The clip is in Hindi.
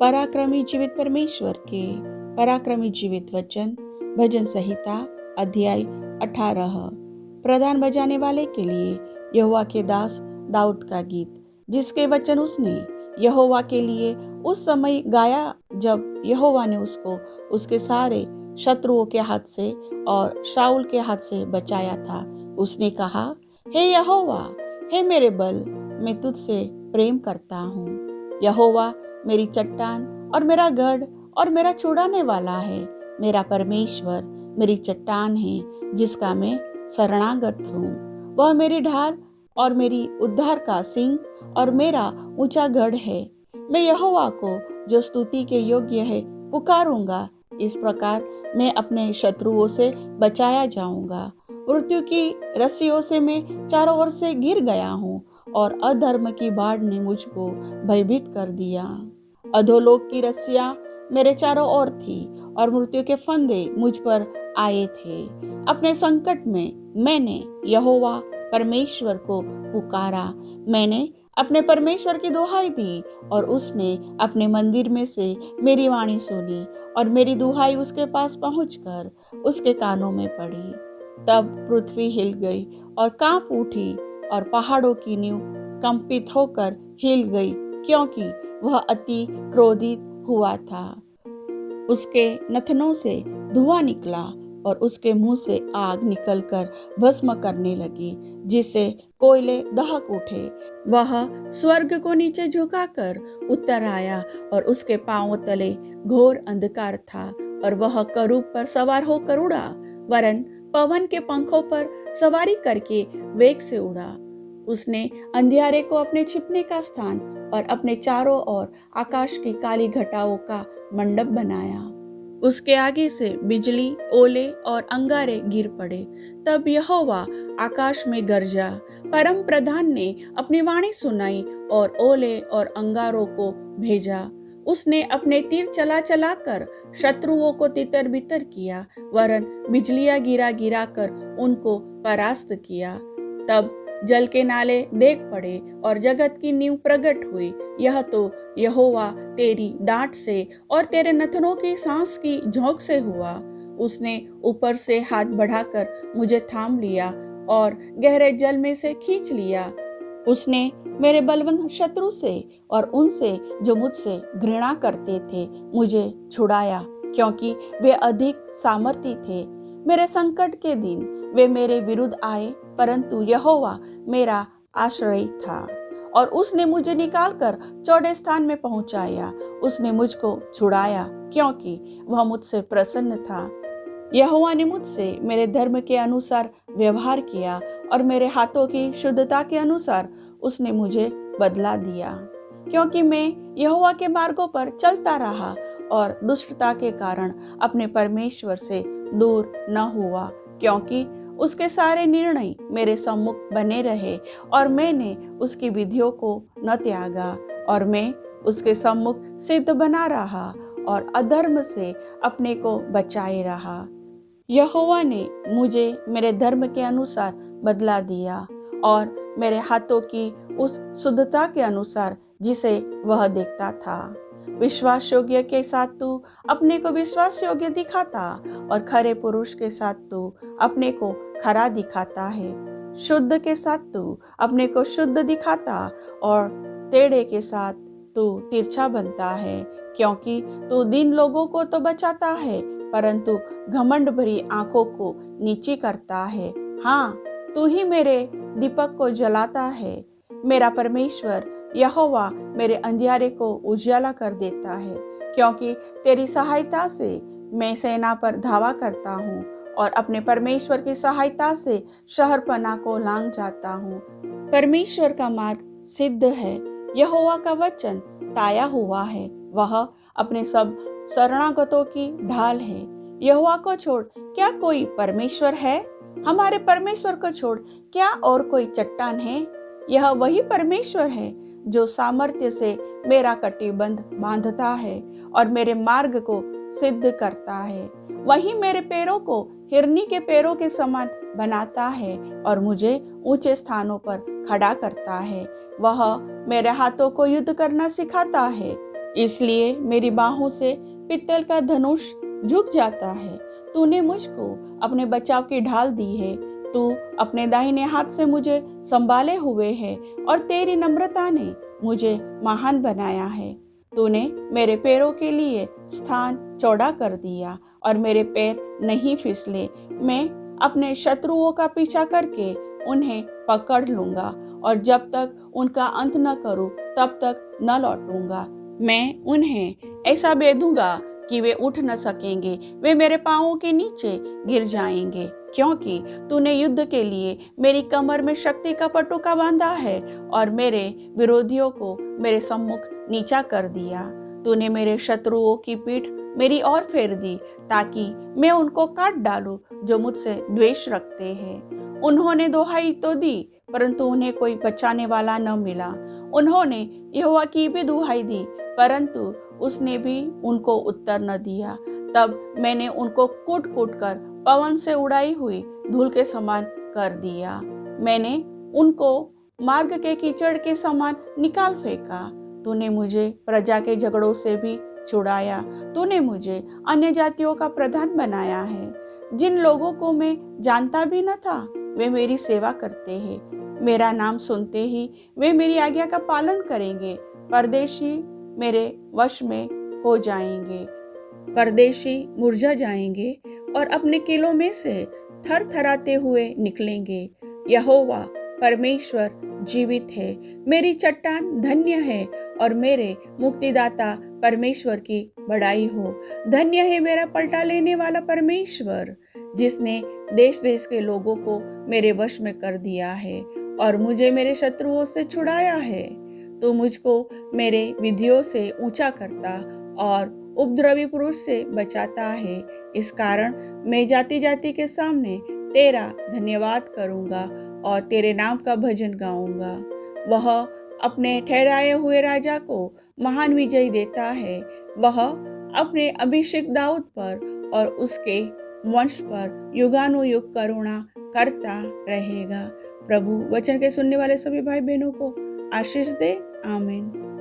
पराक्रमी जीवित परमेश्वर के पराक्रमी जीवित वचन भजन संहिता अध्याय 18। प्रधान बजाने वाले के लिए यहोवा के दास दाऊद का गीत, जिसके वचन उसने यहोवा के लिए उस समय गाया जब यहोवा ने उसको उसके सारे शत्रुओं के हाथ से और शाऊल के हाथ से बचाया था। उसने कहा, हे यहोवा, हे मेरे बल, मैं तुझसे प्रेम करता हूँ। यहोवा मेरी चट्टान और मेरा गढ़ और मेरा छुड़ाने वाला है। मेरा परमेश्वर मेरी चट्टान है, जिसका मैं शरणागत हूँ। वह मेरी ढाल और मेरी उद्धार का सिंह और मेरा ऊंचा गढ़ है। मैं यहोवा को, जो स्तुति के योग्य है, पुकारूंगा। इस प्रकार मैं अपने शत्रुओं से बचाया जाऊंगा। मृत्यु की रस्सियों से मैं चारों ओर से गिर गया हूँ और अधर्म की बाढ़ ने मुझको भयभीत कर दिया। अधोलोक की रस्सियां मेरे चारों ओर थी और मृत्यु के फंदे मुझ पर आए थे। अपने संकट में मैंने यहोवा परमेश्वर को पुकारा। मैंने अपने परमेश्वर की दुहाई दी और उसने अपने मंदिर में से मेरी वाणी सुनी और मेरी दुहाई उसके पास पहुंचकर उसके कानों में पड़ी। तब पृथ्वी हिल गई और कांप उठी और पहाड़ों की नींव कंपित होकर हिल गई, क्योंकि वह अति क्रोधित हुआ था। उसके नथनों से धुआं निकला और उसके मुंह से आग निकलकर भस्म करने लगी, जिससे कोयले दहक उठे। वह स्वर्ग को नीचे झुकाकर उतर आया और उसके पांवों तले घोर अंधकार था और वह करूब पर सवार होकर उड़ा, वरन पवन के पंखों पर सवारी करके वेग से उड़ा। उसने अंधियारे को अपने छिपने का स्थान और अपने चारों ओर आकाश की काली घटाओं का मंडप बनाया। उसके आगे से बिजली, ओले और अंगारे गिर पड़े। तब यहोवा आकाश में गरजा। परम प्रधान ने अपनी वाणी सुनाई और ओले और अंगारों को भेजा। उसने अपने तीर चला चला कर शत्रुओं को तितर बितर किया, वरन बिजलियां गिरा गिरा कर उनको परास्त किया। तब जल के नाले देख पड़े और जगत की नींव प्रकट हुई। यह तो यहोवा तेरी डांट से और तेरे नथनों की सांस की झोंक से हुआ। उसने ऊपर से हाथ बढ़ाकर मुझे थाम लिया और गहरे जल में से खींच लिया। उसने मेरे बलवंत शत्रु से और उनसे जो मुझसे घृणा करते थे मुझे छुड़ाया, क्योंकि वे अधिक सामर्थी थे। मेरे संकट के दिन वे मेरे विरुद्ध आए, परंतु यहोवा मेरा आश्रय था और उसने मुझे निकालकर चौड़े स्थान में पहुंचाया। उसने मुझको छुड़ाया, क्योंकि वह मुझसे प्रसन्न था। यहोवा ने मुझसे मेरे धर्म के अनुसार व्यवहार किया और मेरे हाथों की शुद्धता के अनुसार उसने मुझे बदला दिया। क्योंकि मैं यहोवा के मार्गों पर चलता रहा और दुष्टता के कारण अपने परमेश्वर से दूर न हुआ, क्योंकि उसके सारे निर्णय मेरे सम्मुख बने रहे और मैंने उसकी विधियों को न त्यागा। और मैं उसके सम्मुख सिद्ध बना रहा और अधर्म से अपने को बचाए रहा। यहोवा ने मुझे मेरे धर्म के अनुसार बदला दिया और मेरे हाथों की उस शुद्धता के अनुसार जिसे वह देखता था। विश्वास योग्य के साथ तू अपने को विश्वास योग्य दिखाता और खरे पुरुष के साथ तू अपने को खरा दिखाता है। शुद्ध के साथ तू अपने को शुद्ध दिखाता और टेढ़े के साथ तू तिरछा बनता है, क्योंकि तू दीन लोगों को तो बचाता है, परंतु घमंड भरी आंखों को नीची करता है। हाँ, तू ही मेरे दीपक को जलाता है। मेरा परमेश्वर यहोवा मेरे अंधियारे को उजियाला कर देता है, क्योंकि तेरी सहायता से मैं सेना पर धावा करता हूँ और अपने परमेश्वर की सहायता से शहरपनाह को लांघ जाता हूँ। परमेश्वर का मार्ग सिद्ध है, यहोवा का वचन ताया हुआ है। वह अपने सब शरणागतों की ढाल है। यहोवा को छोड़ क्या कोई परमेश्वर है? हमारे परमेश्वर को छोड़ क्या और कोई चट्टान है? यह वही परमेश्वर है जो सामर्थ्य से मेरा कटिबंध बांधता है और मेरे मार्ग को सिद्ध करता है। वही मेरे पैरों को हिरनी के पैरों के समान बनाता है और मुझे ऊंचे स्थानों पर खड़ा करता है। वह मेरे हाथों को युद्ध करना सिखाता है इसलिए मेरी बाहों से पित्तल का धनुष झुक जाता है। तूने मुझको अपने बचाव की ढाल दी है। तू अपने दाहिने हाथ से मुझे संभाले हुए है और तेरी नम्रता ने मुझे महान बनाया है। तूने मेरे पैरों के लिए स्थान चौड़ा कर दिया और मेरे पैर नहीं फिसले। मैं अपने शत्रुओं का पीछा करके उन्हें पकड़ लूंगा और जब तक उनका अंत न करूं तब तक न लौटूंगा। मैं उन्हें ऐसा बेधूंगा कि वे उठ न सकेंगे, वे मेरे पांवों के नीचे गिर जाएंगे, क्योंकि तूने युद्ध के लिए मेरी कमर में शक्ति का पटुका बांधा है और मेरे विरोधियों को मेरे सम्मुख नीचा कर दिया। तूने मेरे शत्रुओं की पीठ मेरी ओर फेर दी ताकि मैं उनको काट डालूं जो मुझसे द्वेष रखते हैं। उन्होंने दुहाई तो दी परंतु उन्हें कोई बचाने वाला न मिला। उन्होंने यहोवा की भी दुहाई दी परंतु उसने भी उनको उत्तर न दिया। तब मैंने उनको कूट कूट कर पवन से उड़ाई हुई धूल के समान कर दिया। मैंने उनको मार्ग के कीचड़ के समान निकाल फेंका। तूने मुझे प्रजा के झगड़ों से भी छुड़ाया। तूने मुझे अन्य जातियों का प्रधान बनाया है। जिन लोगों को मैं जानता भी न था वे मेरी सेवा करते हैं। मेरा नाम सुनते ही वे मेरी आज्ञा का पालन करेंगे। परदेशी मेरे वश में हो जाएंगे। परदेशी मुरझा जाएंगे और अपने किलों में से थर थराते हुए निकलेंगे। यहोवा परमेश्वर जीवित है। मेरी चट्टान धन्य है और मेरे मुक्तिदाता परमेश्वर की बड़ाई हो। धन्य है मेरा पलटा लेने वाला परमेश्वर, जिसने देश देश के लोगों को मेरे वश में कर दिया है और मुझे मेरे शत्रुओं से छुड़ाया है। तो मुझको मेरे विधियों से ऊंचा करता और उपद्रवी पुरुष से बचाता है। इस कारण मैं जाति जाति के सामने तेरा धन्यवाद करूंगा और तेरे नाम का भजन गाऊंगा। वह अपने ठहराए हुए राजा को महान विजय देता है। वह अपने अभिषेक दाऊद पर और उसके वंश पर युगानुयुग करुणा करता रहेगा। प्रभु वचन के सुनने वाले सभी भाई बहनों को आशीष दे। आमीन।